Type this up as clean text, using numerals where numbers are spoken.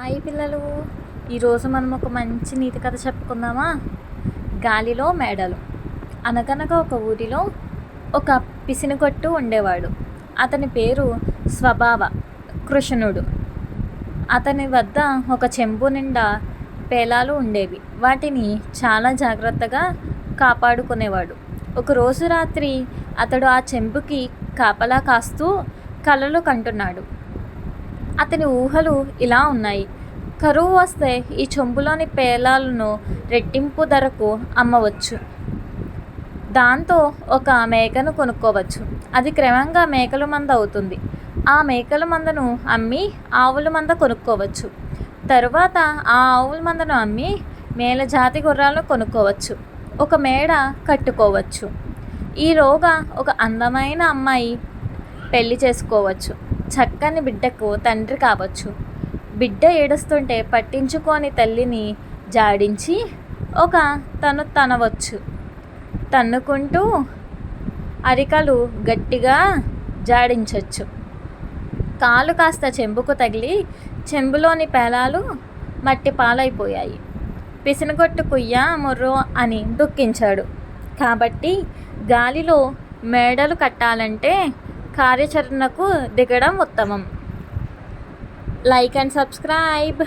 Hi పిల్లలు, ఈరోజు మనం ఒక మంచి నీతి కథ చెప్పుకుందామా? గాలిలో మేడలు. అనగనగా ఒక ఊరిలో ఒక పిసినిగొట్టు ఉండేవాడు. అతని పేరు స్వభావ కృష్ణుడు. అతని వద్ద ఒక చెంబు నిండా పేలాలు ఉండేవి. వాటిని చాలా జాగ్రత్తగా కాపాడుకునేవాడు. ఒకరోజు రాత్రి అతడు ఆ చెంబుకి కాపలా కాస్తూ కలలు కంటున్నాడు. అతని ఊహలు ఇలా ఉన్నాయి: కరువు వస్తే ఈ చెంబులోని పేలాలను రెట్టింపు ధరకు అమ్మవచ్చు. దాంతో ఒక మేకను కొనుక్కోవచ్చు. అది క్రమంగా మేకల మంద అవుతుంది. ఆ మేకల మందను అమ్మి ఆవుల మంద కొనుక్కోవచ్చు. తరువాత ఆ ఆవుల మందను అమ్మి మేలజాతి గుర్రాలను కొనుక్కోవచ్చు. ఒక మేడ కట్టుకోవచ్చు. ఈలోగా ఒక అందమైన అమ్మాయి పెళ్లి చేసుకోవచ్చు. చక్కని బిడ్డకు తండ్రి కావచ్చు. బిడ్డ ఏడుస్తుంటే పట్టించుకొని తల్లిని జాడించి ఒక తనవచ్చు. తన్నుకుంటూ అరికలు గట్టిగా జాడించవచ్చు. కాలు కాస్త చెంబుకు తగిలి చెంబులోని పేలాలు మట్టి పాలైపోయాయి. పిసినగొట్టు కుయ్యా మొర్రో అని దుఃఖించాడు. కాబట్టి గాలిలో మేడలు కట్టాలంటే కార్యాచరణకు దిగడం ఉత్తమం. Like and subscribe.